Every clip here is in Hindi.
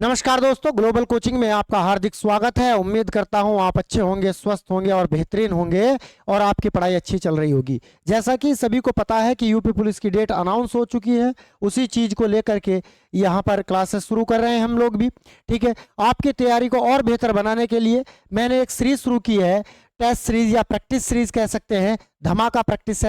नमस्कार दोस्तों, ग्लोबल कोचिंग में आपका हार्दिक स्वागत है। उम्मीद करता हूं आप अच्छे होंगे, स्वस्थ होंगे और बेहतरीन होंगे और आपकी पढ़ाई अच्छी चल रही होगी। जैसा कि सभी को पता है कि यूपी पुलिस की डेट अनाउंस हो चुकी है, उसी चीज को लेकर के यहां पर क्लासेस शुरू कर रहे हैं हम लोग भी। ठीक है, आपकी तैयारी को और बेहतर बनाने के लिए मैंने एक सीरीज शुरू की है, टेस्ट सीरीज या प्रैक्टिस सीरीज कह सकते हैं। धमाका प्रैक्टिस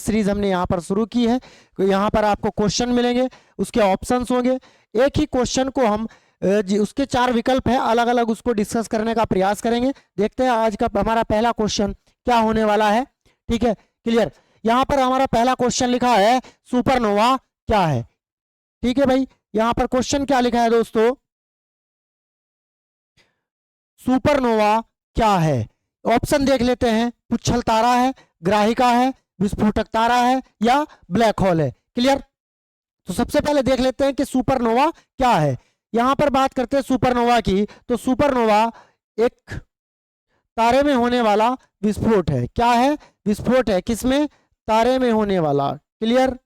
सीरीज हमने यहाँ पर शुरू की है। यहाँ पर आपको क्वेश्चन मिलेंगे, उसके ऑप्शंस होंगे। एक ही क्वेश्चन को हम उसके 4 विकल्प हैं, अलग अलग उसको डिस्कस करने का प्रयास करेंगे। देखते हैं आज का हमारा पहला क्वेश्चन क्या होने वाला है। ठीक है, क्लियर। यहाँ पर हमारा पहला क्वेश्चन लिखा है सुपरनोवा क्या है। ठीक है भाई, यहाँ पर क्वेश्चन क्या लिखा है दोस्तों, सुपरनोवा क्या है। ऑप्शन देख लेते हैं, पुच्छल तारा है, ग्राहिका है, विस्फोटक तारा है या ब्लैक होल है। क्लियर। तो सबसे पहले देख लेते हैं कि सुपरनोवा क्या है। यहां पर बात करते हैं सुपरनोवा की, तो सुपरनोवा एक तारे में होने वाला विस्फोट है। क्या है? विस्फोट है। किसमें? तारे में होने वाला। क्लियर।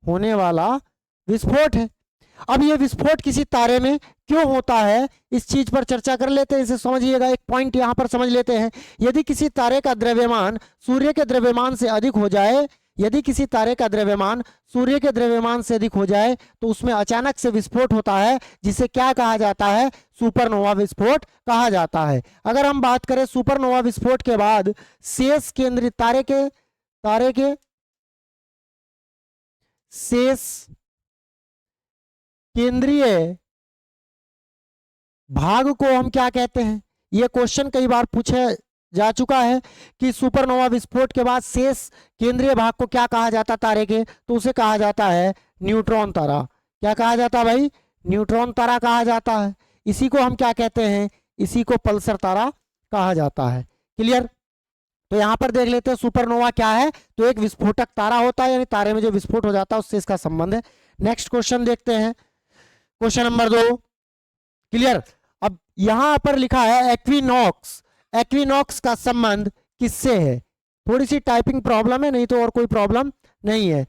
होने वाला विस्फोट है। अब ये विस्फोट किसी तारे में क्यों होता है, इस चीज पर चर्चा कर लेते हैं। इसे समझिएगा, एक पॉइंट यहां पर समझ लेते हैं। यदि किसी तारे का द्रव्यमान सूर्य के द्रव्यमान से अधिक हो जाए, यदि किसी तारे का द्रव्यमान सूर्य के द्रव्यमान से अधिक हो जाए तो उसमें अचानक से विस्फोट होता है, जिसे क्या कहा जाता है? सुपरनोवा विस्फोट कहा जाता है। अगर हम बात करें सुपरनोवा विस्फोट के बाद शेष केंद्रित तारे के शेष केंद्रीय भाग को हम क्या कहते हैं? यह क्वेश्चन कई बार पूछा जा चुका है कि सुपरनोवा विस्फोट के बाद शेष केंद्रीय भाग को क्या कहा जाता तारे के, तो उसे कहा जाता है न्यूट्रॉन तारा। क्या कहा जाता भाई? न्यूट्रॉन तारा कहा जाता है। इसी को हम क्या कहते हैं? इसी को पल्सर तारा कहा जाता है। क्लियर। तो यहां पर देख लेते हैं सुपरनोवा क्या है। तो एक विस्फोटक तारा होता है, यानी तारे में जो विस्फोट हो जाता है उससे इसका संबंध है। नेक्स्ट क्वेश्चन देखते हैं, क्वेश्चन नंबर 2। क्लियर। अब यहां पर लिखा है एक्विनॉक्स। एक्विनॉक्स का संबंध किससे है? थोड़ी सी टाइपिंग प्रॉब्लम है, नहीं तो और कोई प्रॉब्लम नहीं है।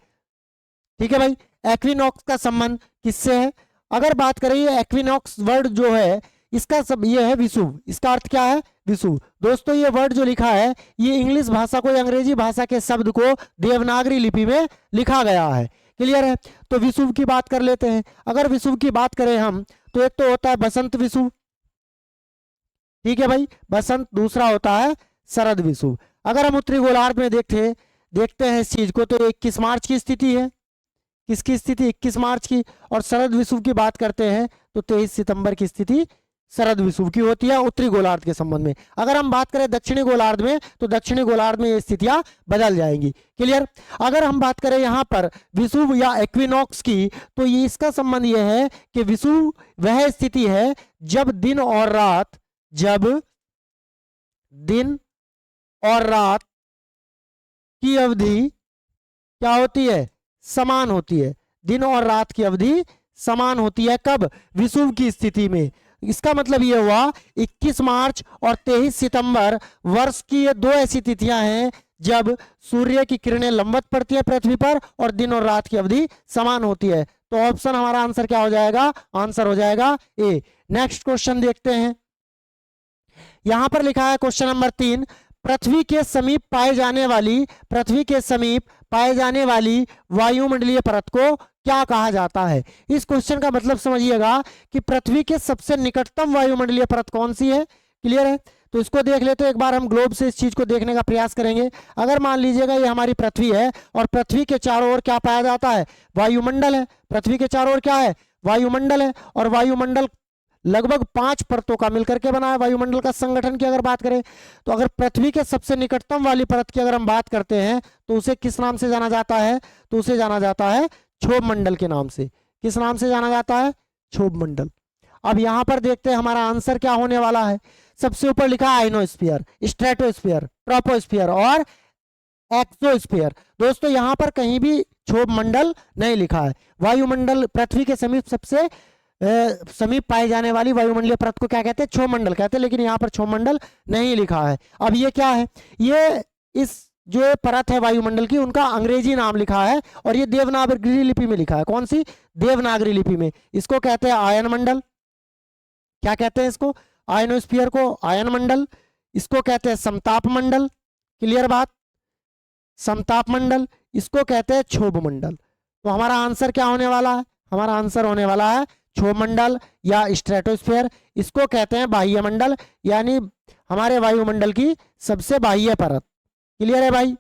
ठीक है भाई, एक्विनॉक्स का संबंध किससे है? अगर बात करें ये एक्विनॉक्स वर्ड जो है, इसका सब ये है विषुव। इसका अर्थ क्या है? विषुव। दोस्तों ये वर्ड जो लिखा है, ये इंग्लिश भाषा को या अंग्रेजी भाषा के शब्द को देवनागरी लिपि में लिखा गया है। क्लियर है। तो विषुव की बात कर लेते हैं। अगर विषुव की बात करें हम, तो एक तो होता है बसंत विषुव। ठीक है भाई, बसंत। दूसरा होता है शरद विषुव। अगर हम उत्तरी गोलार्ध में देखते हैं इस चीज को, तो 21 मार्च की स्थिति है। किसकी स्थिति? 21 मार्च की। और शरद विषुव की बात करते हैं तो 23 सितंबर की स्थिति शरद विषुव की होती है उत्तरी गोलार्ध के संबंध में। अगर हम बात करें दक्षिणी गोलार्ध में, तो दक्षिणी गोलार्ध में ये स्थितियां बदल जाएंगी। क्लियर। अगर हम बात करें यहाँ पर विषुव या एक्विनॉक्स की, तो ये इसका संबंध ये है कि विषुव वह स्थिति है जब दिन और रात की अवधि क्या होती है? समान होती है। दिन और रात की अवधि समान होती है। कब? विषुव की स्थिति में। इसका मतलब यह हुआ 21 मार्च और 23 सितंबर वर्ष की ये 2 ऐसी तिथियां हैं जब सूर्य की किरणें लंबवत पड़ती है पृथ्वी पर और दिन और रात की अवधि समान होती है। तो ऑप्शन हमारा आंसर क्या हो जाएगा? आंसर हो जाएगा ए। नेक्स्ट क्वेश्चन देखते हैं। यहां पर लिखा है क्वेश्चन नंबर 3, पृथ्वी के समीप पाए जाने वाली वायुमंडलीय परत को क्या कहा जाता है? इस क्वेश्चन का मतलब समझिएगा कि पृथ्वी के सबसे निकटतम वायुमंडलीय परत कौन सी है। क्लियर है। तो इसको देख लेते हैं। एक बार हम ग्लोब से इस चीज को देखने का प्रयास करेंगे। अगर मान लीजिएगा ये हमारी पृथ्वी है और पृथ्वी के चारों ओर क्या पाया जाता है? वायुमंडल है। पृथ्वी के चारों ओर क्या है? वायुमंडल है। और वायुमंडल लगभग 5 परतों का मिलकर के बना है। वायुमंडल का संगठन की अगर बात करें, तो अगर पृथ्वी के सबसे निकटतम वाली परत की अगर हम बात करते हैं, तो उसे किस नाम से जाना जाता है? तो उसे जाना जाता है क्षोभ मंडल के नाम से। किस नाम से जाना जाता है? क्षोभ मंडल। अब यहां पर देखते हैं हमारा आंसर क्या होने वाला है। सबसे ऊपर लिखा है आइनोस्फीयर, स्ट्रेटोस्फीयर, ट्रोपोस्फीयर और एक्सोस्फीयर। दोस्तों यहां पर कहीं भी क्षोभ मंडल नहीं लिखा है। वायुमंडल पृथ्वी के समीप पाए जाने वाली वायुमंडलीय परत को क्या कहते हैं? क्षोभ मंडल कहते हैं। लेकिन यहाँ पर क्षोभ मंडल नहीं लिखा है। अब ये क्या है? ये इस जो ये परत है वायुमंडल की, उनका अंग्रेजी नाम लिखा है और ये देवनागरी लिपि में लिखा है। कौन सी? देवनागरी लिपि में। इसको कहते हैं आयन मंडल। क्या कहते हैं इसको? आयनोस्फीयर को आयन मंडल। इसको कहते हैं समताप मंडल। क्लियर बात? समताप मंडल। इसको कहते हैं क्षोभ मंडल। तो हमारा आंसर क्या होने वाला है? हमारा आंसर होने वाला है क्षोभ मंडल या स्ट्रेटोस्फीयर। इसको कहते हैं बाह्य मंडल, यानी हमारे वायुमंडल की सबसे बाह्य परत। क्लियर है भाई?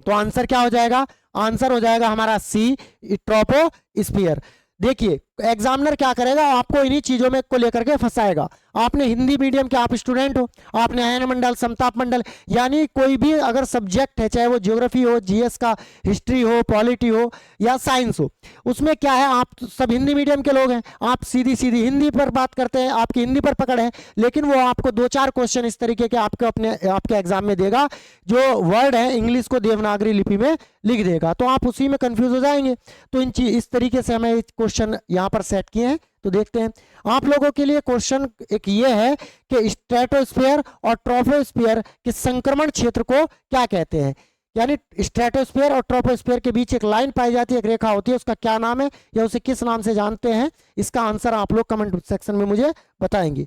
तो आंसर क्या हो जाएगा? आंसर हो जाएगा हमारा सी, ट्रोपोस्फीयर। देखिए एग्जामिनर क्या करेगा, आपको इन्हीं चीजों में को लेकर के फंसाएगा। आपने हिंदी मीडियम के आप स्टूडेंट हो, आपने आयन मंडल, समताप मंडल, यानी कोई भी अगर सब्जेक्ट है, चाहे वो ज्योग्राफी हो, जीएस का, हिस्ट्री हो, पॉलिटी हो या साइंस हो, उसमें क्या है, आप सब हिंदी मीडियम के लोग हैं, आप सीधी सीधी हिंदी पर बात करते हैं, आपकी हिंदी पर पकड़ है, लेकिन वो आपको 2-4 क्वेश्चन इस तरीके के आपके एग्जाम में देगा, जो वर्ड है इंग्लिश को देवनागरी लिपि में लिख देगा, तो आप उसी में कंफ्यूज हो जाएंगे। तो इस तरीके से हमें क्वेश्चन यहाँ पर सेट किए हैं। तो देखते हैं आप लोगों के लिए क्वेश्चन एक ये है कि स्ट्रेटोस्फीयर और ट्रोपोस्फीयर के संक्रमण क्षेत्र को क्या कहते हैं। यानी स्ट्रेटोस्फीयर और ट्रोपोस्फीयर के बीच एक लाइन पाई जाती है, एक रेखा होती है, उसका क्या नाम है या उसे किस नाम से जानते हैं? इसका आंसर आप लोग कमेंट सेक्शन में मुझे बताएंगे।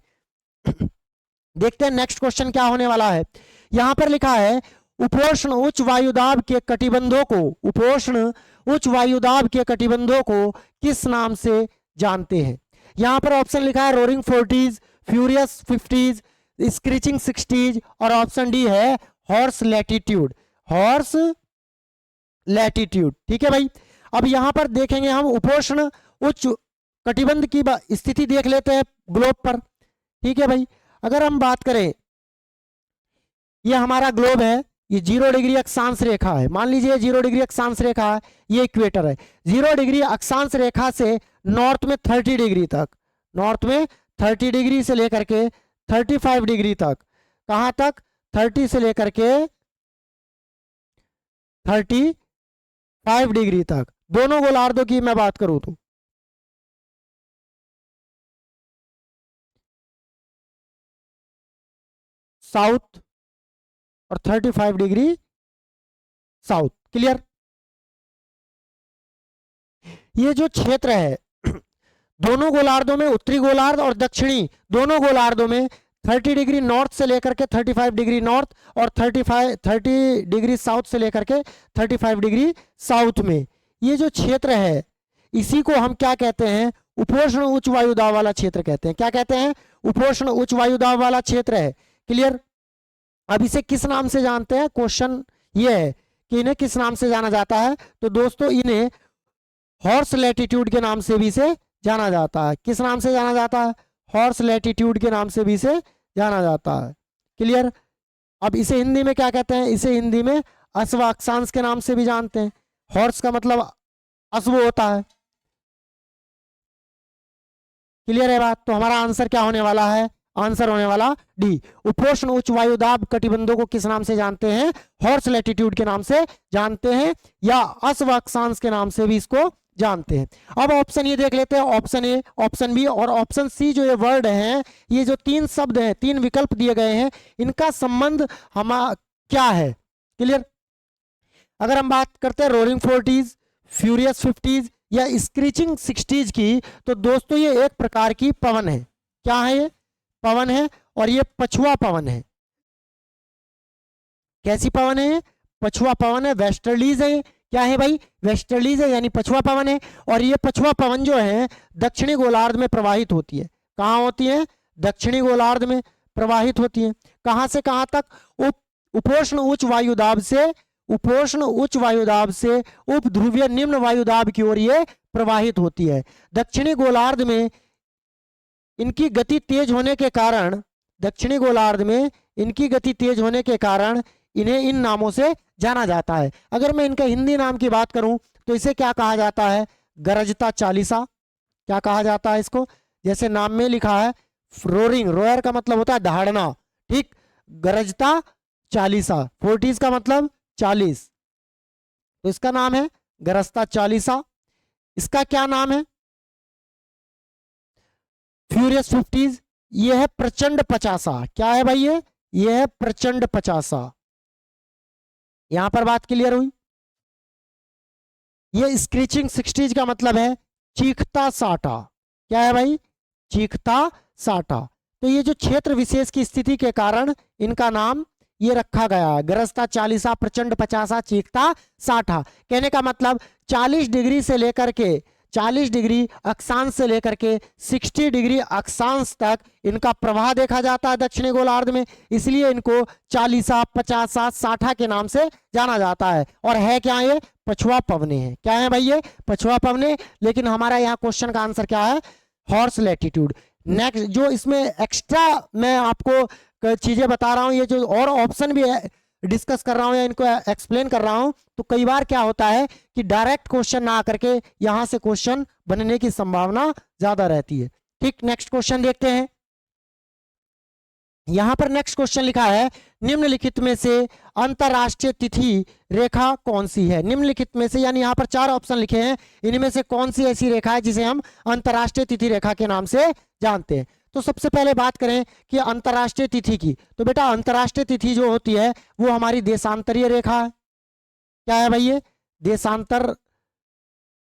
देखते हैं नेक्स्ट क्वेश्चन क्या होने वाला है। यहां पर लिखा है उपोष्ण उच्च वायुदाब के कटिबंधों को, उपोष्ण उच्च वायुदाब के कटिबंधों को किस नाम से जानते हैं? यहां पर ऑप्शन लिखा है roaring 40s, furious 50s, screeching 60s और ऑप्शन डी है हॉर्स लैटिट्यूड। Horse latitude. ठीक है भाई। अब यहां पर देखेंगे हम उपोष्ण उच्च कटिबंध की स्थिति देख लेते हैं ग्लोब पर। ठीक है भाई। अगर हम बात करें, ये हमारा ग्लोब है, ये 0 डिग्री अक्षांश रेखा है, मान लीजिए 0 डिग्री अक्षांश रेखा है, ये इक्वेटर है। 0 डिग्री अक्षांश रेखा से नॉर्थ में 30 डिग्री तक, नॉर्थ में 30 डिग्री से लेकर के 35 डिग्री तक, कहां तक? 30 से लेकर के 35 डिग्री तक, दोनों गोलार्धों की मैं बात करूं तो साउथ और 35 डिग्री साउथ। क्लियर? ये जो क्षेत्र है दोनों गोलार्धों में, उत्तरी गोलार्ध और दक्षिणी दोनों गोलार्धों में 30 डिग्री नॉर्थ से लेकर के 35 डिग्री नॉर्थ और 30 डिग्री साउथ से लेकर के 35 डिग्री साउथ में ये जो क्षेत्र है, इसी को हम क्या कहते हैं? उपोष्ण उच्च वायुदाब वाला क्षेत्र कहते हैं। क्या कहते हैं? उपोष्ण उच्च वायुदाब वाला क्षेत्र है। क्लियर? अब इसे किस नाम से जानते हैं? क्वेश्चन ये है कि इन्हें किस नाम से जाना जाता है। तो दोस्तों इन्हें हॉर्स लैटिट्यूड के नाम से भी इसे जाना जाता है। किस नाम से जाना जाता है? हॉर्स लैटिट्यूड के नाम से भी इसे जाना जाता है। क्लियर? अब इसे हिंदी में क्या कहते हैं? इसे हिंदी में अश्व अक्षांश के नाम से भी जानते हैं। हॉर्स का मतलब अश्व होता है। क्लियर है बात? तो हमारा आंसर क्या होने वाला है? आंसर होने वाला डी, उपोष्ण उच्च वायुदाब कटिबंधों को किस नाम से जानते हैं? हॉर्स लैटिट्यूड के नाम से जानते हैं या अश्व अक्षांश के नाम से भी इसको जानते हैं। अब ऑप्शन ये देख लेते हैं, ऑप्शन ए, ऑप्शन बी और ऑप्शन सी। जो ये वर्ड हैं, ये जो 3 शब्द हैं, 3 विकल्प दिए गए हैं, इनका संबंध क्या है? क्लियर? अगर हम बात करते हैं रोरिंग 40s, फ्यूरियस 50s या स्क्रीचिंग 60s की, तो दोस्तों ये एक प्रकार की पवन है। क्या है? ये पवन है और ये पछुआ पवन है। कैसी पवन है? पछुआ पवन है, वेस्टर्लीज है। क्या है भाई? वेस्टर्लीज है, यानी पछुआ पवन है। और ये पछुआ पवन जो है दक्षिणी गोलार्ध में प्रवाहित होती है। कहाँ होती है? दक्षिणी गोलार्ध में प्रवाहित होती है। कहां से कहां तक? उपोष्ण उच्च वायुदाब से, उपोष्ण उच्च वायुदाब से उप ध्रुवीय निम्न वायुदाब की ओर ये प्रवाहित होती है। दक्षिणी गोलार्ध में इनकी गति तेज होने के कारण, दक्षिणी गोलार्ध में इनकी गति तेज होने के कारण इन्हें इन नामों से जाना जाता है। अगर मैं इनका हिंदी नाम की बात करूं तो इसे क्या कहा जाता है? गरजता चालीसा। क्या कहा जाता है इसको? जैसे नाम में लिखा है रोरिंग, रोयर का मतलब होता है दहाड़ना, ठीक। गरजता चालीसा, 40s का मतलब 40, तो इसका नाम है गरजता चालीसा। इसका क्या नाम है? Furious 50s। ये है प्रचंड 50। क्या है भाई? ये है प्रचंड 50। यहां पर बात क्लियर हुई। ये स्क्रीचिंग 60s का मतलब है चीखता साटा। क्या है भाई? चीखता साटा। तो ये जो क्षेत्र विशेष की स्थिति के कारण इनका नाम ये रखा गया है, गरजता 40, प्रचंड 50, चीखता 60। कहने का मतलब 40 डिग्री से लेकर के 40 डिग्री अक्षांश से लेकर के 60 डिग्री अक्षांश तक इनका प्रवाह देखा जाता है दक्षिणी गोलार्ध में, इसलिए इनको 40, 50, 60 के नाम से जाना जाता है। और है क्या? ये पछुआ पवने हैं। क्या है भाई? ये पछुआ पवने। लेकिन हमारा यहाँ क्वेश्चन का आंसर क्या है? Horse latitude. नेक्स्ट जो इसमें एक्स्ट्रा मैं आपको चीजें बता रहा हूं, ये जो और ऑप्शन भी है डिस्कस कर रहा हूं या इनको एक्सप्लेन कर रहा हूं, तो कई बार क्या होता है कि डायरेक्ट क्वेश्चन ना करके यहां से क्वेश्चन बनने की संभावना ज्यादा रहती है। ठीक, नेक्स्ट क्वेश्चन देखते हैं। यहां पर नेक्स्ट क्वेश्चन लिखा है, निम्नलिखित में से अंतरराष्ट्रीय तिथि रेखा कौन सी है? निम्नलिखित में से, यानी यहां पर 4 ऑप्शन लिखे हैं, इनमें से कौन सी ऐसी रेखा है जिसे हम अंतरराष्ट्रीय तिथि रेखा के नाम से जानते हैं? तो सबसे पहले बात करें कि अंतरराष्ट्रीय तिथि की, तो बेटा अंतरराष्ट्रीय तिथि जो होती है वो हमारी देशांतरीय रेखा है। क्या है भाई? ये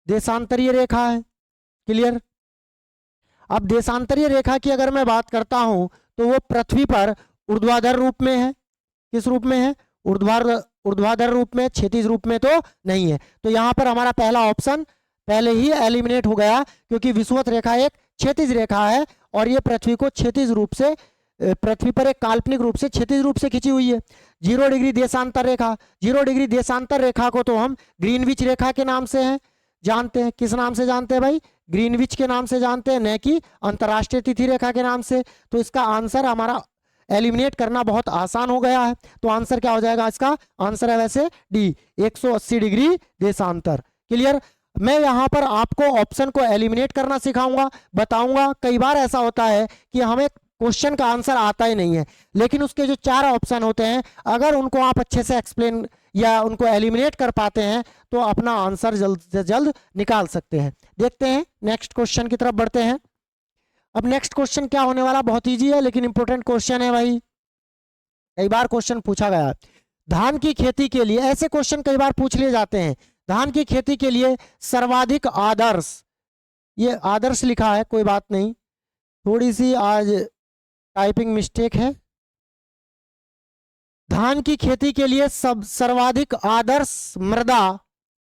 देशांतरीय रेखा है। क्लियर? अब देशांतरीय रेखा की अगर मैं बात करता हूं तो वो पृथ्वी पर ऊर्ध्वाधर रूप में है। किस रूप में है? ऊर्ध्वाधर रूप में, क्षैतिज रूप में तो नहीं है। तो यहां पर हमारा पहला ऑप्शन पहले ही एलिमिनेट हो गया, क्योंकि विषुवत रेखा एक क्षैतिज रेखा है और ये पृथ्वी को क्षैतिज रूप से, पृथ्वी पर एक काल्पनिक रूप से क्षैतिज रूप से खींची हुई है। 0 डिग्री देशांतर रेखा, 0 डिग्री देशांतर रेखा को तो हम ग्रीनविच रेखा के नाम से हैं जानते हैं। किस नाम से जानते हैं भाई? ग्रीनविच के नाम से जानते हैं, न कि अंतरराष्ट्रीय तिथि रेखा के नाम से। तो इसका आंसर हमारा एलिमिनेट करना बहुत आसान हो गया है। तो आंसर क्या हो जाएगा? इसका आंसर है वैसे डी, 180 डिग्री देशांतर। क्लियर? मैं यहाँ पर आपको ऑप्शन को एलिमिनेट करना सिखाऊंगा, बताऊंगा। कई बार ऐसा होता है कि हमें क्वेश्चन का आंसर आता ही नहीं है, लेकिन उसके जो 4 ऑप्शन होते हैं अगर उनको आप अच्छे से एक्सप्लेन या उनको एलिमिनेट कर पाते हैं तो अपना आंसर जल्द से जल्द निकाल सकते हैं। देखते हैं, नेक्स्ट क्वेश्चन की तरफ बढ़ते हैं। अब नेक्स्ट क्वेश्चन क्या होने वाला, बहुत इजी है लेकिन इंपॉर्टेंट क्वेश्चन है भाई, कई बार क्वेश्चन पूछा गया है। धान की खेती के लिए, ऐसे क्वेश्चन कई बार पूछ लिए जाते हैं, धान की खेती के लिए सर्वाधिक आदर्श, ये आदर्श लिखा है, कोई बात नहीं, थोड़ी सी आज टाइपिंग मिस्टेक है। धान की खेती के लिए सर्वाधिक आदर्श मृदा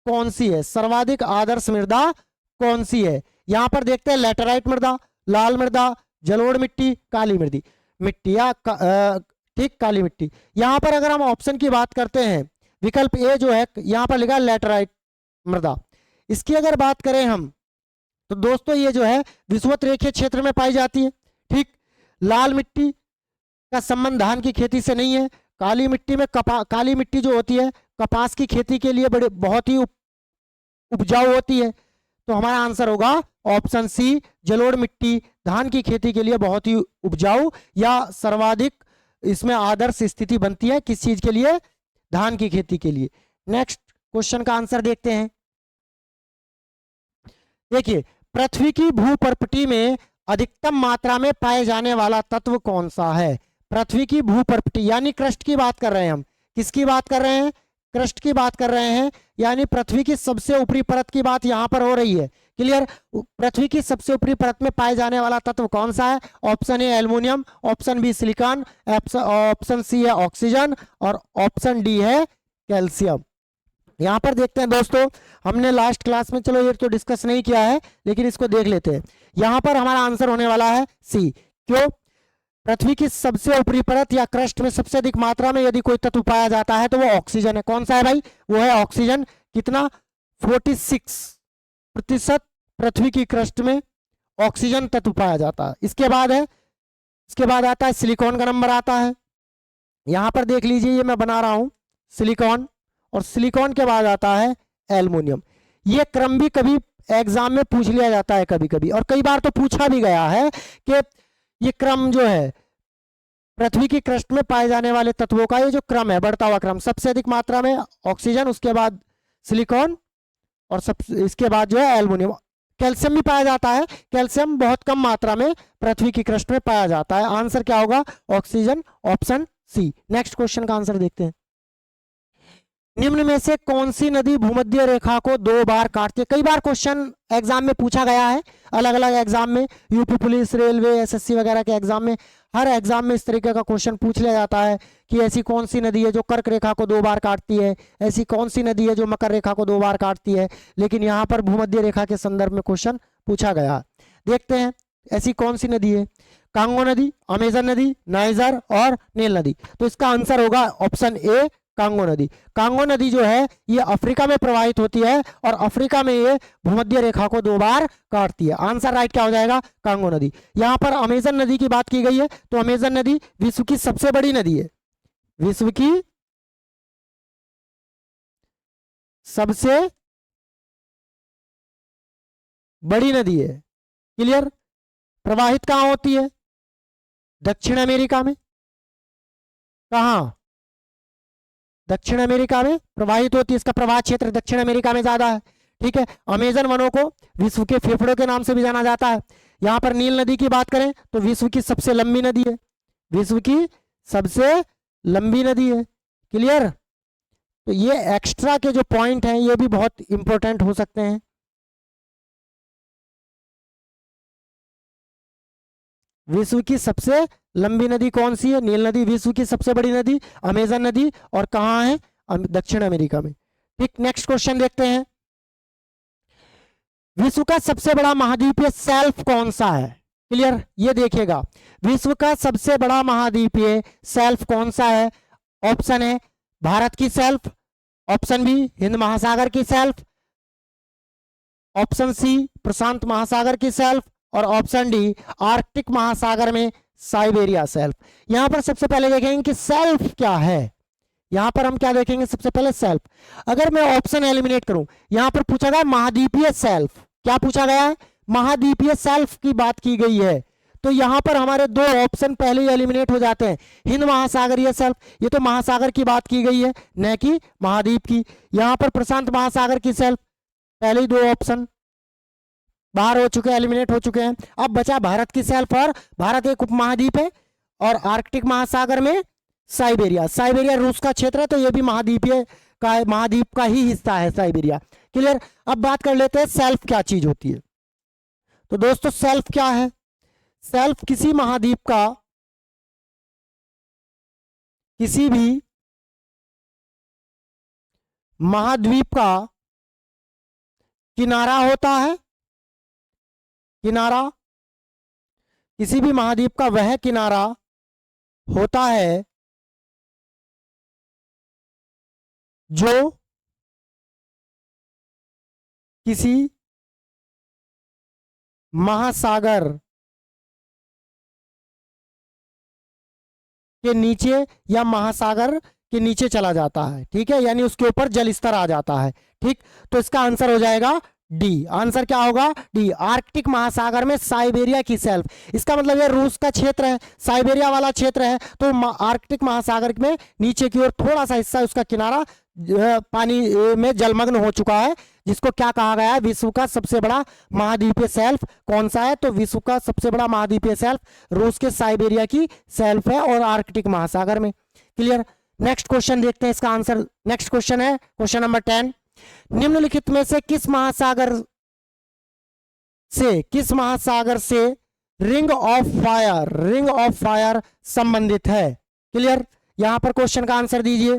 कौन सी है? सर्वाधिक आदर्श मृदा कौन सी है? यहां पर देखते हैं, लैटेराइट मृदा, लाल मृदा, जलोढ़ मिट्टी, काली मिट्टी या ठीक काली मिट्टी। यहां पर अगर हम ऑप्शन की बात करते हैं, विकल्प ए जो है यहां पर लिखा लैटेराइट मृदा, इसकी अगर बात करें हम तो दोस्तों ये जो है विषुवत रेखीय क्षेत्र में पाई जाती है। ठीक, लाल मिट्टी का संबंध धान की खेती से नहीं है। काली मिट्टी में काली मिट्टी जो होती है कपास की खेती के लिए बहुत ही उपजाऊ होती है। तो हमारा आंसर होगा ऑप्शन सी, जलोढ़ मिट्टी धान की खेती के लिए बहुत ही उपजाऊ या सर्वाधिक इसमें आदर्श स्थिति बनती है। किस चीज के लिए? धान की खेती के लिए। नेक्स्ट क्वेश्चन का आंसर देखते हैं। देखिए, पृथ्वी की भूपर्पटी में अधिकतम मात्रा में पाए जाने वाला तत्व कौन सा है? पृथ्वी की भूपर्पटी यानी क्रस्ट की बात कर रहे हैं हम। किसकी बात कर रहे हैं? क्रस्ट की बात कर रहे हैं, यानी पृथ्वी की सबसे ऊपरी परत की बात यहां पर हो रही है। क्लियर? पृथ्वी की सबसे ऊपरी परत में पाए जाने वाला तत्व कौन सा है? Option A aluminium, option B silicon, option C है ऑक्सीजन और ऑप्शन डी है कैल्शियम। यहां पर देखते हैं दोस्तों, हमने लास्ट क्लास में चलो ये तो डिस्कस नहीं किया है लेकिन इसको देख लेते हैं। यहां पर हमारा आंसर होने वाला है सी। क्यों? पृथ्वी की सबसे ऊपरी परत या क्रस्ट में सबसे अधिक मात्रा में यदि कोई तत्व पाया जाता है तो वो ऑक्सीजन है। कौन सा है भाई? वो है ऑक्सीजन। कितना? 46% पृथ्वी की क्रस्ट में ऑक्सीजन तत्व पाया जाता है। इसके बाद आता है सिलिकॉन का नंबर आता है। यहां पर देख लीजिए, ये मैं बना रहा हूं सिलिकॉन, और सिलिकॉन के बाद आता है एल्युमिनियम। ये क्रम भी कभी एग्जाम में पूछ लिया जाता है कभी कभी, और कई बार तो पूछा भी गया है कि ये क्रम जो है पृथ्वी की क्रस्ट में पाए जाने वाले तत्वों का ये जो क्रम है, बढ़ता हुआ क्रम, सबसे अधिक मात्रा में ऑक्सीजन, उसके बाद सिलिकॉन और इसके बाद जो है एल्युमिनियम। कैल्शियम भी पाया जाता है, कैल्शियम बहुत कम मात्रा में पृथ्वी की क्रस्ट में पाया जाता है। आंसर क्या होगा? Oxygen, option C. Next question का आंसर देखते हैं। निम्न में से कौन सी नदी भूमध्य रेखा को 2 बार काटती है? कई बार क्वेश्चन एग्जाम में पूछा गया है, अलग अलग एग्जाम में, यूपी पुलिस, रेलवे, एसएससी वगैरह के एग्जाम में, हर एग्जाम में इस तरीके का क्वेश्चन पूछ लिया जाता है कि ऐसी कौन सी नदी है जो कर्क रेखा को 2 बार काटती है, ऐसी कौन सी नदी है जो मकर रेखा को 2 बार काटती है। लेकिन यहाँ पर भूमध्य रेखा के संदर्भ में क्वेश्चन पूछा गया। देखते हैं ऐसी कौन सी नदी है। कांगो नदी, अमेजन नदी, नाइजर और नील नदी। तो इसका आंसर होगा ऑप्शन ए, कांगो नदी। कांगो नदी जो है ये अफ्रीका में प्रवाहित होती है और अफ्रीका में ये भूमध्य रेखा को 2 बार काटती है। आंसर राइट क्या हो जाएगा? कांगो नदी। यहां पर अमेजन नदी की बात की गई है, तो अमेजन नदी विश्व की सबसे बड़ी नदी है, विश्व की सबसे बड़ी नदी है। क्लियर? प्रवाहित कहां होती है? दक्षिण अमेरिका में। कहां? दक्षिण अमेरिका में प्रवाहित होती है। इसका प्रवाह क्षेत्र दक्षिण अमेरिका में ज्यादा है। ठीक है। अमेजन वनों को विश्व के फेफड़ों के नाम से भी जाना जाता है। यहां पर नील नदी की बात करें तो विश्व की सबसे लंबी नदी है, विश्व की सबसे लंबी नदी है। क्लियर? तो ये एक्स्ट्रा के जो पॉइंट हैं ये भी बहुत इंपॉर्टेंट हो सकते हैं। विश्व की सबसे लंबी नदी कौन सी है? नील नदी। विश्व की सबसे बड़ी नदी अमेजन नदी, और कहां है? दक्षिण अमेरिका में। ठीक, नेक्स्ट क्वेश्चन देखते हैं। विश्व का सबसे बड़ा महाद्वीपीय शेल्फ कौन सा है? क्लियर? ये देखिएगा, विश्व का सबसे बड़ा महाद्वीपीय शेल्फ कौन सा है? ऑप्शन है भारत की शेल्फ, ऑप्शन बी हिंद महासागर की शेल्फ, ऑप्शन सी प्रशांत महासागर की शेल्फ, और ऑप्शन डी आर्कटिक महासागर में साइबेरिया शेल्फ। यहां पर सबसे पहले देखेंगे कि शेल्फ क्या है। यहां पर हम क्या देखेंगे? सबसे पहले शेल्फ। अगर मैं ऑप्शन एलिमिनेट करूं, यहां पर पूछा गया महाद्वीपीय शेल्फ। क्या पूछा गया है? महाद्वीपीय शेल्फ की बात की गई है। तो यहां पर हमारे 2 ऑप्शन पहले ही एलिमिनेट हो जाते हैं। हिंद महासागरीय शेल्फ, ये तो महासागर की बात की गई है, न कि महाद्वीप की। यहां पर प्रशांत महासागर की शेल्फ, पहले ही 2 ऑप्शन बाहर हो चुके हैं, एलिमिनेट हो चुके हैं। अब बचा भारत की शेल्फ, और भारत एक उपमहाद्वीप है, और आर्कटिक महासागर में साइबेरिया। साइबेरिया रूस का क्षेत्र है, तो ये भी महाद्वीपीय का, महाद्वीप का ही हिस्सा है साइबेरिया। क्लियर? अब बात कर लेते हैं शेल्फ क्या चीज होती है। तो दोस्तों शेल्फ क्या है? शेल्फ किसी महाद्वीप का, किसी भी महाद्वीप का किनारा होता है। किनारा, किसी भी महाद्वीप का वह किनारा होता है जो किसी महासागर के नीचे या महासागर के नीचे चला जाता है। ठीक है, यानी उसके ऊपर जल स्तर आ जाता है। ठीक, तो इसका आंसर हो जाएगा डी। आंसर क्या होगा? डी, आर्कटिक महासागर में साइबेरिया की शेल्फ। इसका मतलब ये रूस का क्षेत्र है, साइबेरिया वाला क्षेत्र है, तो आर्कटिक महासागर में नीचे की ओर थोड़ा सा हिस्सा, उसका किनारा पानी में जलमग्न हो चुका है, जिसको क्या कहा गया है? विश्व का सबसे बड़ा महाद्वीपीय शेल्फ कौन सा है? तो विश्व का सबसे बड़ा महाद्वीपीय शेल्फ रूस के साइबेरिया की शेल्फ है, और आर्कटिक महासागर में। क्लियर? नेक्स्ट क्वेश्चन देखते हैं इसका आंसर। नेक्स्ट क्वेश्चन है क्वेश्चन नंबर 10। निम्नलिखित में से किस महासागर से रिंग ऑफ फायर संबंधित है? क्लियर? यहां पर क्वेश्चन का आंसर दीजिए।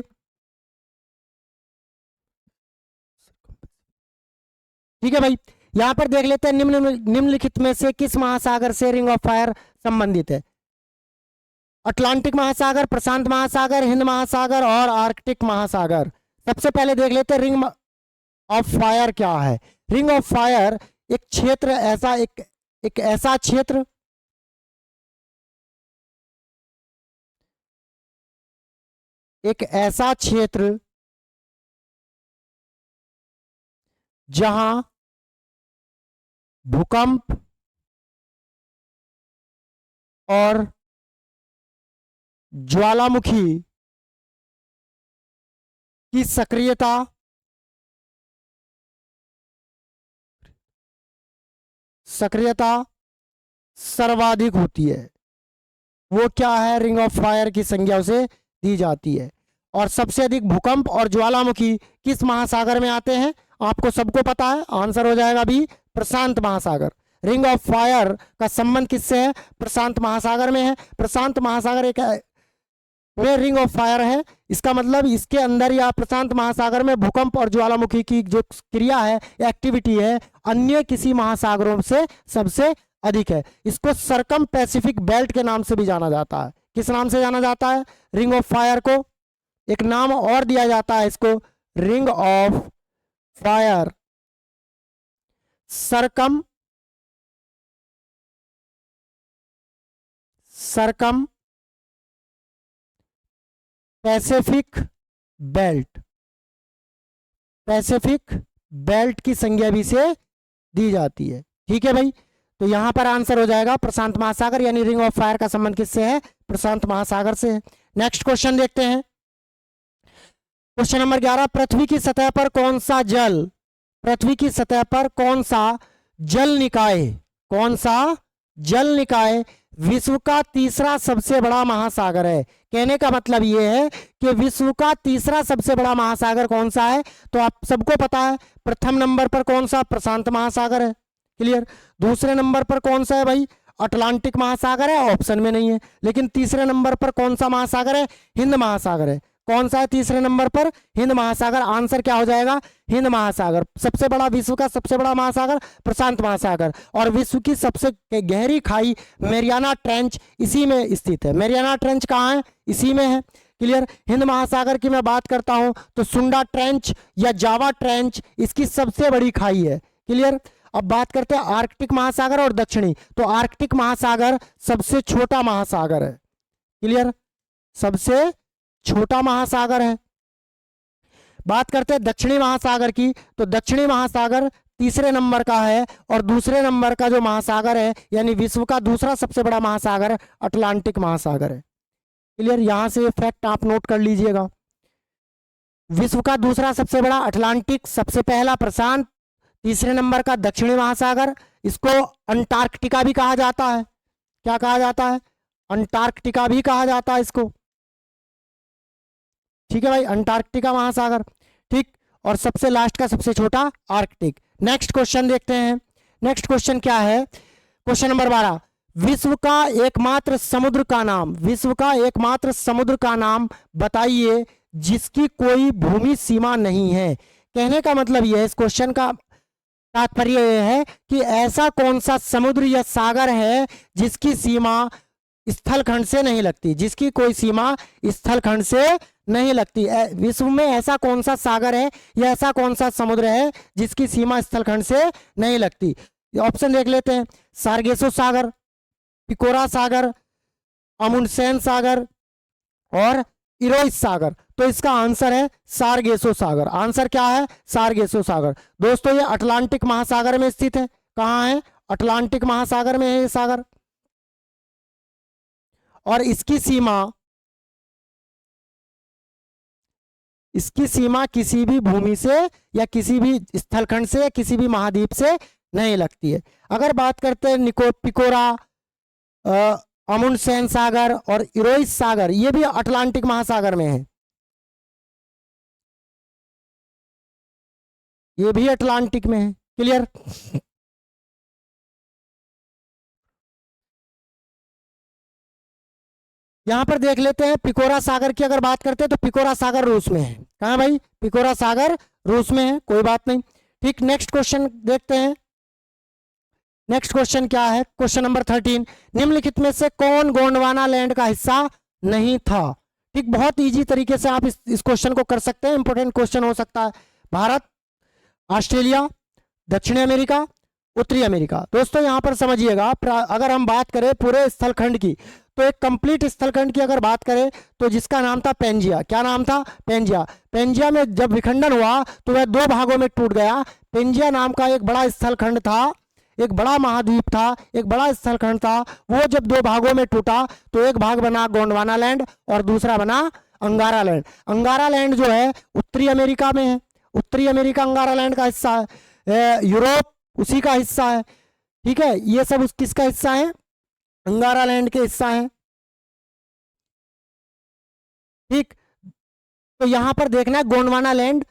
ठीक है भाई, यहां पर देख लेते हैं निम्नलिखित में से किस महासागर से रिंग ऑफ फायर संबंधित है? अटलांटिक महासागर, प्रशांत महासागर, हिंद महासागर और आर्कटिक महासागर। सबसे पहले देख लेते हैं रिंग ऑफ फायर क्या है। रिंग ऑफ फायर एक क्षेत्र, ऐसा एक ऐसा क्षेत्र जहां भूकंप और ज्वालामुखी की सक्रियता सर्वाधिक होती है, वो क्या है? रिंग ऑफ फायर की संज्ञा उसे दी जाती है। और सबसे अधिक भूकंप और ज्वालामुखी किस महासागर में आते हैं? आपको सबको पता है, आंसर हो जाएगा बी, प्रशांत महासागर। रिंग ऑफ फायर का संबंध किससे है? प्रशांत महासागर में है। प्रशांत महासागर एक में रिंग ऑफ फायर है, इसका मतलब इसके अंदर या प्रशांत महासागर में भूकंप और ज्वालामुखी की जो क्रिया है, एक्टिविटी है, अन्य किसी महासागरों से सबसे अधिक है। इसको सरकम पैसिफिक बेल्ट के नाम से भी जाना जाता है। किस नाम से जाना जाता है? रिंग ऑफ फायर को एक नाम और दिया जाता है, इसको ring of fire, circum Pacific belt. Pacific belt की संज्ञा भी से दी जाती है। ठीक है भाई, तो यहां पर आंसर हो जाएगा प्रशांत महासागर, यानी रिंग ऑफ फायर का संबंध किससे है? प्रशांत महासागर से है। नेक्स्ट क्वेश्चन देखते हैं, क्वेश्चन नंबर 11, पृथ्वी की सतह पर कौन सा जल, पृथ्वी की सतह पर कौन सा जल निकाय, कौन सा जल निकाय विश्व का तीसरा सबसे बड़ा महासागर है? कहने का मतलब यह है कि विश्व का तीसरा सबसे बड़ा महासागर कौन सा है? तो आप सबको पता है, प्रथम नंबर पर कौन सा? प्रशांत महासागर है, क्लियर। दूसरे नंबर पर कौन सा है भाई? अटलांटिक महासागर है, ऑप्शन में नहीं है। लेकिन तीसरे नंबर पर कौन सा महासागर है? हिंद महासागर है। कौन सा है तीसरे नंबर पर? हिंद महासागर। आंसर क्या हो जाएगा? हिंद महासागर। सबसे बड़ा, विश्व का सबसे बड़ा महासागर प्रशांत महासागर, और विश्व की सबसे गहरी खाई मैरियाना ट्रेंच इसी में स्थित है। मैरियाना ट्रेंच कहाँ है? इसी में है, क्लियर। हिंद महासागर की मैं बात करता हूं तो सुंडा ट्रेंच या जावा ट्रेंच इसकी सबसे बड़ी खाई है, क्लियर। अब बात करते हैं आर्कटिक महासागर और दक्षिणी, तो आर्कटिक महासागर सबसे छोटा महासागर है, क्लियर, सबसे छोटा महासागर है। बात करते हैं दक्षिणी महासागर की, तो दक्षिणी महासागर तीसरे नंबर का है, और दूसरे नंबर का जो महासागर है, यानी विश्व का दूसरा सबसे बड़ा महासागर अटलांटिक महासागर है, क्लियर। यहां से फैक्ट आप नोट कर लीजिएगा। विश्व का दूसरा सबसे बड़ा अटलांटिक, सबसे पहला प्रशांत, तीसरे नंबर का दक्षिणी महासागर। इसको अंटार्कटिका भी कहा जाता है। क्या कहा जाता है? अंटार्कटिका भी कहा जाता है इसको, ठीक है भाई, अंटार्कटिका महासागर, ठीक। और सबसे लास्ट का सबसे छोटा आर्कटिक। नेक्स्ट क्वेश्चन देखते हैं। नेक्स्ट क्वेश्चन क्या है? क्वेश्चन नंबर 12, विश्व का एकमात्र समुद्र का नाम, विश्व का एकमात्र समुद्र का नाम बताइए जिसकी कोई भूमि सीमा नहीं है। कहने का मतलब यह है, इस क्वेश्चन का तात्पर्य यह है कि ऐसा कौन सा समुद्र या सागर है जिसकी सीमा स्थलखंड से नहीं लगती, जिसकी कोई सीमा स्थलखंड से नहीं लगती। विश्व में ऐसा कौन सा सागर है या ऐसा कौन सा समुद्र है जिसकी सीमा स्थलखंड से नहीं लगती? ऑप्शन देख लेते हैं, सार्गेसो सागर, पिकोरा सागर, अमुंडसेन सागर और इरोइस सागर। तो इसका आंसर है सार्गेसो सागर। आंसर क्या है? सार्गेसो सागर। दोस्तों ये अटलांटिक महासागर में स्थित है। कहाँ है? अटलांटिक महासागर में है ये सागर, और इसकी सीमा किसी भी भूमि से या किसी भी स्थलखंड से या किसी भी महाद्वीप से नहीं लगती है। अगर बात करते हैं पिकोरा, अमुंडसेन सागर और इरोइस सागर, ये भी अटलांटिक महासागर में है, ये भी अटलांटिक में है, क्लियर। यहां पर देख लेते हैं पिकोरा सागर की अगर बात करते हैं तो पिकोरा सागर रूस में है। कहां भाई? पिकोरा सागर रूस में है, कोई बात नहीं, ठीक। नेक्स्ट क्वेश्चन देखते हैं। नेक्स्ट क्वेश्चन क्या है? क्वेश्चन नंबर 13, निम्नलिखित में से कौन गोंडवाना लैंड का हिस्सा नहीं था? ठीक, बहुत इजी तरीके से आप इस क्वेश्चन को कर सकते हैं, इंपॉर्टेंट क्वेश्चन हो सकता है। भारत, ऑस्ट्रेलिया, दक्षिणी अमेरिका, उत्तरी अमेरिका। दोस्तों यहां पर समझिएगा, अगर हम बात करें पूरे स्थलखंड की, तो एक कंप्लीट स्थलखंड की अगर बात करें तो जिसका नाम था पेंजिया। क्या नाम था? पेंजिया। पेंजिया में जब विखंडन हुआ तो वह दो भागों में टूट गया। पेंजिया नाम का एक बड़ा स्थलखंड था, एक बड़ा महाद्वीप था, एक बड़ा स्थलखंड था। वो जब दो भागों में टूटा तो एक भाग बना गोंडवाना लैंड और दूसरा बना अंगारा लैंड। अंगारा लैंड जो है उत्तरी अमेरिका में है, उत्तरी अमेरिका अंगारा लैंड का हिस्सा है। यूरोप उसी का हिस्सा है, ठीक है। ये सब किसका हिस्सा है? अंगारा लैंड के हिस्सा है, ठीक। तो यहां पर देखना है गोंडवाना लैंड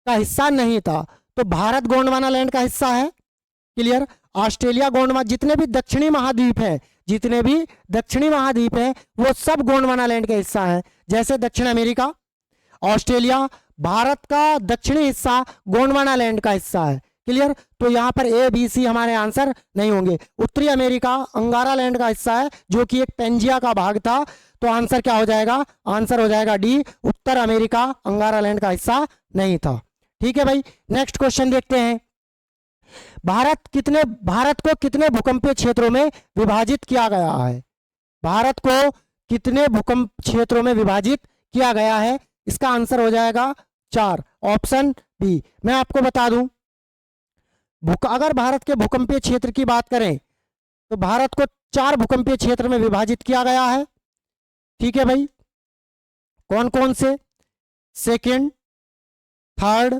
का हिस्सा नहीं था, तो भारत गोंडवाना लैंड का हिस्सा है। क्लियर। ऑस्ट्रेलिया गोंडवाना, जितने भी दक्षिणी महाद्वीप हैं, जितने भी दक्षिणी महाद्वीप हैं वो सब गोंडवाना लैंड के हिस्सा हैं। जैसे दक्षिण अमेरिका, ऑस्ट्रेलिया, भारत का दक्षिणी हिस्सा गोंडवाना लैंड का हिस्सा है। क्लियर। तो यहां पर ए बी सी हमारे आंसर नहीं होंगे। उत्तरी अमेरिका अंगारा लैंड का हिस्सा है जो कि एक पेंजिया का भाग था, तो आंसर क्या हो जाएगा? आंसर हो जाएगा डी, उत्तर अमेरिका अंगारा लैंड का हिस्सा नहीं था। ठीक है भाई, नेक्स्ट क्वेश्चन देखते हैं। भारत को कितने भूकंपीय क्षेत्रों में विभाजित किया गया है? भारत को कितने भूकंप क्षेत्रों में विभाजित किया गया है? इसका आंसर हो जाएगा 4, ऑप्शन बी। मैं आपको बता दूं, अगर भारत के भूकंपीय क्षेत्र की बात करें तो भारत को 4 भूकंपीय क्षेत्र में विभाजित किया गया है। ठीक है भाई, कौन कौन से? सेकंड, थर्ड,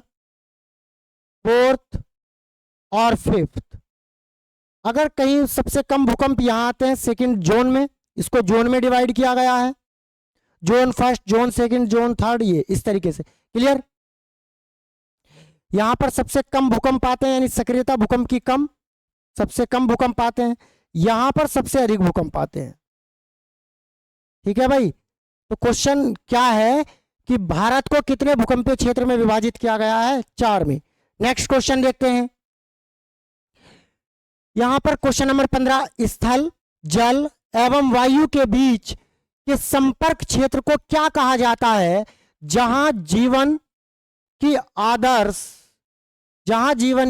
फोर्थ और फिफ्थ। अगर कहीं सबसे कम भूकंप यहां आते हैं सेकंड जोन में, इसको जोन में डिवाइड किया गया है, zone first, zone second, zone third, ये इस तरीके से। क्लियर। यहां पर सबसे कम भूकंप आते हैं, यानी सक्रियता भूकंप की कम, सबसे कम भूकंप आते हैं। यहां पर सबसे अधिक भूकंप आते हैं। ठीक है भाई, तो क्वेश्चन क्या है कि भारत को कितने भूकंपीय क्षेत्र में विभाजित किया गया है? 4 में। नेक्स्ट क्वेश्चन देखते हैं। यहां पर क्वेश्चन नंबर 15, स्थल, जल एवं वायु के बीच के संपर्क क्षेत्र को क्या कहा जाता है जहां जीवन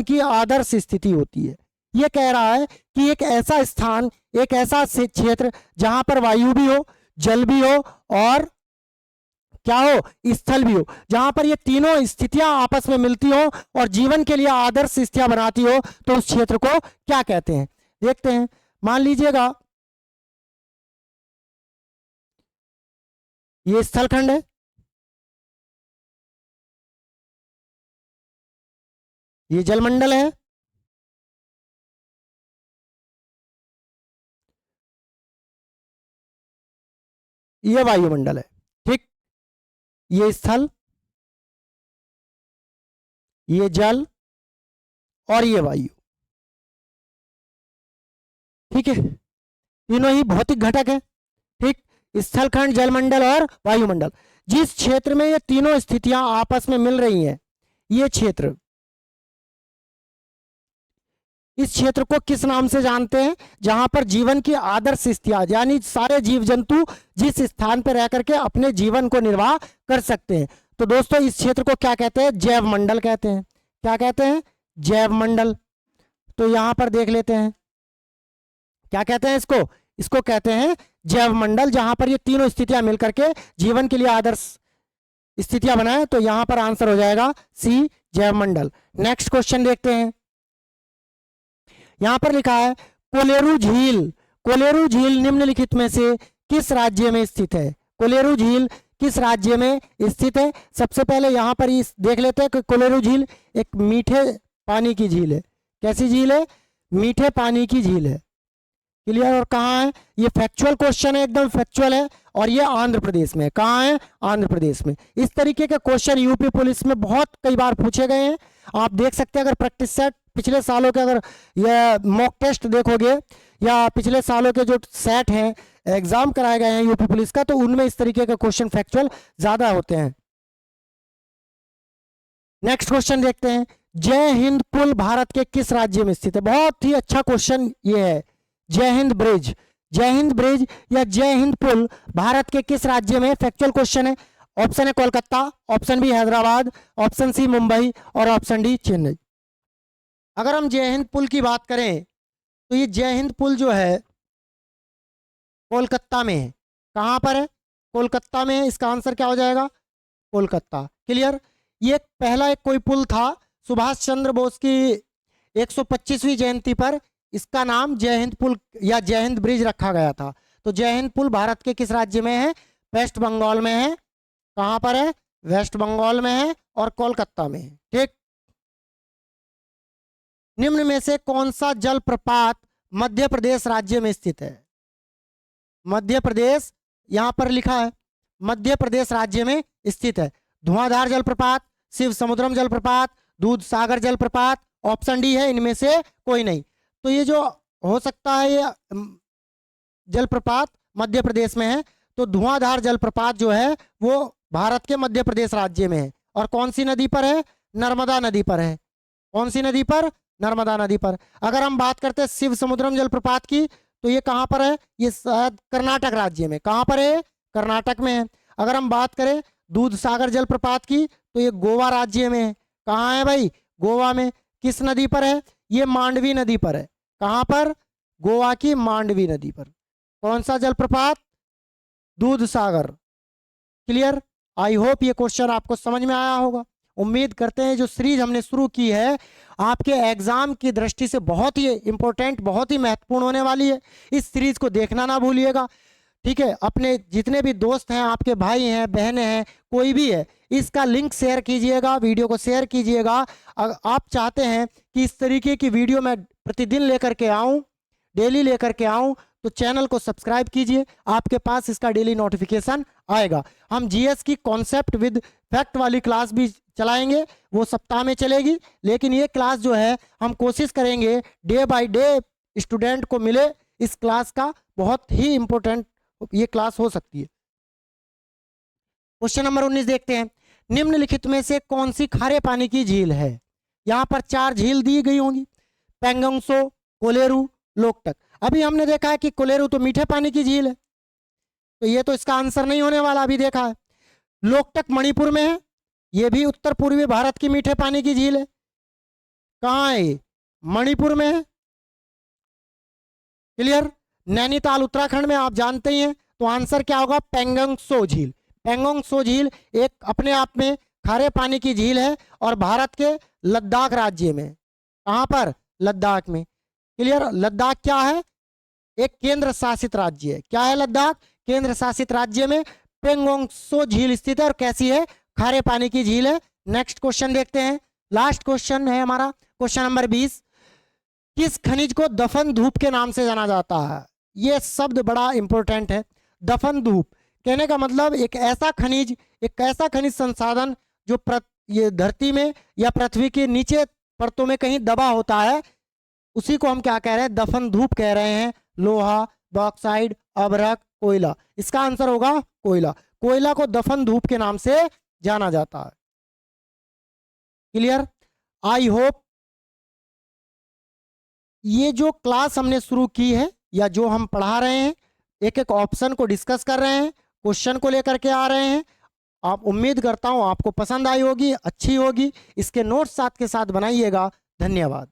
की आदर्श स्थिति होती है? यह कह रहा है कि एक ऐसा स्थान, एक ऐसा क्षेत्र जहां पर वायु भी हो, जल भी हो और क्या हो? स्थल भी हो, जहां पर ये तीनों स्थितियां आपस में मिलती हो और जीवन के लिए आदर्श स्थितियां बनाती हो, तो उस क्षेत्र को क्या कहते हैं? देखते हैं। मान लीजिएगा ये स्थलखंड है, ये जलमंडल है, ये वायुमंडल है। ठीक, ये स्थल, ये जल और ये वायु। ठीक है, तीनों ही भौतिक घटक है। ठीक, स्थलखंड, जलमंडल और वायुमंडल। जिस क्षेत्र में ये तीनों स्थितियां आपस में मिल रही हैं, ये क्षेत्र, इस क्षेत्र को किस नाम से जानते हैं? जहां पर जीवन की आदर्श स्थितियां, यानी सारे जीव जंतु जिस स्थान पर रह करके अपने जीवन को निर्वाह कर सकते हैं, तो दोस्तों इस क्षेत्र को क्या कहते हैं? जैव मंडल कहते हैं। क्या कहते हैं? जैव मंडल। तो यहां पर देख लेते हैं, क्या कहते हैं इसको? इसको कहते हैं जैव मंडल, जहां पर ये तीनों स्थितियां मिलकर के जीवन के लिए आदर्श स्थितियां बनाए। तो यहां पर आंसर हो जाएगा सी, जैव मंडल। नेक्स्ट क्वेश्चन देखते हैं। यहां पर लिखा है कोलेरू झील। कोलेरू झील निम्नलिखित में से किस राज्य में स्थित है? कोलेरू झील किस राज्य में स्थित है? सबसे पहले यहां पर इस देख लेते हैं कि कोलेरू झील एक मीठे पानी की झील है। कैसी झील है? मीठे पानी की झील है। क्लियर। और कहाँ है? ये फैक्चुअल क्वेश्चन है, एकदम फैक्चुअल है, और ये आंध्र प्रदेश में। कहाँ है? आंध्र प्रदेश में। इस तरीके के क्वेश्चन यूपी पुलिस में बहुत कई बार पूछे गए हैं। आप देख सकते हैं, अगर प्रैक्टिस सेट पिछले सालों के अगर ये मॉक टेस्ट देखोगे या पिछले सालों के जो सेट हैं, एग्जाम कराए गए हैं यूपी पुलिस का, तो उनमें इस तरीके के क्वेश्चन फैक्चुअल ज्यादा होते हैं। नेक्स्ट क्वेश्चन देखते हैं। जय हिंद पुल भारत के किस राज्य में स्थित है? बहुत ही अच्छा क्वेश्चन ये है। जय हिंद ब्रिज, जय हिंद ब्रिज या जय हिंद पुल भारत के किस राज्य में? फैक्चुअल क्वेश्चन है। ऑप्शन है Kolkata, option B Hyderabad, option C Mumbai और ऑप्शन डी चेन्नई। अगर हम जय हिंद पुल की बात करें तो ये जय हिंद पुल जो है कोलकाता में है। कहां पर है? कोलकाता में है। इसका आंसर क्या हो जाएगा? कोलकाता। क्लियर। ये पहला एक कोई पुल था सुभाष चंद्र बोस की 125वीं जयंती पर, इसका नाम जय हिंद पुल या जय हिंद ब्रिज रखा गया था। तो जय हिंद पुल भारत के किस राज्य में है? वेस्ट बंगाल में है। कहां पर है? वेस्ट बंगाल में है और कोलकाता में है। ठीक। निम्न में से कौन सा जलप्रपात मध्य प्रदेश राज्य में स्थित है? मध्य प्रदेश, यहां पर लिखा है मध्य प्रदेश राज्य में स्थित है? धुआंधार जलप्रपात, शिव समुद्रम जलप्रपात, दूध सागर जलप्रपात, ऑप्शन डी है इनमें से कोई नहीं। तो ये जो हो सकता है ये जलप्रपात मध्य प्रदेश में है। तो धुआंधार जलप्रपात जो है वो भारत के मध्य प्रदेश राज्य में है। और कौन सी नदी पर है? नर्मदा नदी पर है। कौन सी नदी पर? नर्मदा नदी पर। अगर हम बात करते हैं शिव समुद्रम जलप्रपात की, तो ये कहाँ पर है? ये शायद कर्नाटक राज्य में। कहाँ पर है? कर्नाटक में है। अगर हम बात करें दूध सागर जलप्रपात की, तो ये गोवा राज्य में है। कहाँ है भाई? गोवा में। किस नदी पर है? ये मांडवी नदी पर है। कहाँ पर? गोवा की मांडवी नदी पर। कौन सा जलप्रपात? दूध सागर। क्लियर? आई होप ये क्वेश्चन आपको समझ में आया होगा। उम्मीद करते हैं जो सीरीज हमने शुरू की है आपके एग्जाम की दृष्टि से बहुत ही इंपॉर्टेंट, बहुत ही महत्वपूर्ण होने वाली है। इस सीरीज को देखना ना भूलिएगा, ठीक है? अपने जितने भी दोस्त हैं, आपके भाई हैं, बहनें हैं, कोई भी है, इसका लिंक शेयर कीजिएगा, वीडियो को शेयर कीजिएगा। अगर आप चाहते हैं कि इस तरीके की वीडियो मैं प्रतिदिन लेकर के आऊँ, डेली लेकर के आऊँ, तो चैनल को सब्सक्राइब कीजिए, आपके पास इसका डेली नोटिफिकेशन आएगा। हम जीएस की कॉन्सेप्ट विद फैक्ट वाली क्लास भी चलाएंगे, वो सप्ताह में चलेगी। लेकिन ये क्लास जो है हम कोशिश करेंगे डे बाय डे स्टूडेंट को मिले। इस क्लास का बहुत ही इंपॉर्टेंट ये क्लास हो सकती है। क्वेश्चन नंबर 19 देखते हैं। निम्नलिखित में से कौन सी खारे पानी की झील है? यहाँ पर 4 झील दी गई होंगी, पेंगोंगसो, कोलेरू, लोकटक। अभी हमने देखा है कि कोलेरू तो मीठे पानी की झील है, तो ये तो इसका आंसर नहीं होने वाला। अभी देखा है लोकटक मणिपुर में है, ये भी उत्तर पूर्वी भारत की मीठे पानी की झील है। कहाँ है ये? मणिपुर में है। क्लियर? नैनीताल उत्तराखंड में, आप जानते ही हैं। तो आंसर क्या होगा? पेंगोंगसो झील। पेंगोंगसो झील एक अपने आप में खारे पानी की झील है और भारत के लद्दाख राज्य में। कहाँ पर? लद्दाख में। क्लियर? लद्दाख क्या है? एक केंद्र शासित राज्य है। क्या है लद्दाख? केंद्र शासित राज्य में पेंगोंगसो झील स्थित है। और कैसी है? खारे पानी की झील है। नेक्स्ट क्वेश्चन देखते हैं, लास्ट क्वेश्चन है हमारा, क्वेश्चन नंबर 20। किस खनिज को दफन धूप के नाम से जाना जाता है? यह शब्द बड़ा इंपॉर्टेंट है। दफन धूप कहने का मतलब एक ऐसा खनिज संसाधन जो ये धरती में या पृथ्वी के नीचे परतों में कहीं दबा होता है, उसी को हम क्या कह रहे हैं? दफन धूप कह रहे हैं। लोहा, बॉक्साइड, अभ्रक, कोयला। इसका आंसर होगा कोयला। कोयला को दफन धूप के नाम से जाना जाता है। क्लियर? आई होप ये जो क्लास हमने शुरू की है या जो हम पढ़ा रहे हैं, एक एक ऑप्शन को डिस्कस कर रहे हैं, क्वेश्चन को लेकर के आ रहे हैं, आप उम्मीद करता हूं आपको पसंद आई होगी, अच्छी होगी। इसके नोट्स साथ के साथ बनाइएगा। धन्यवाद।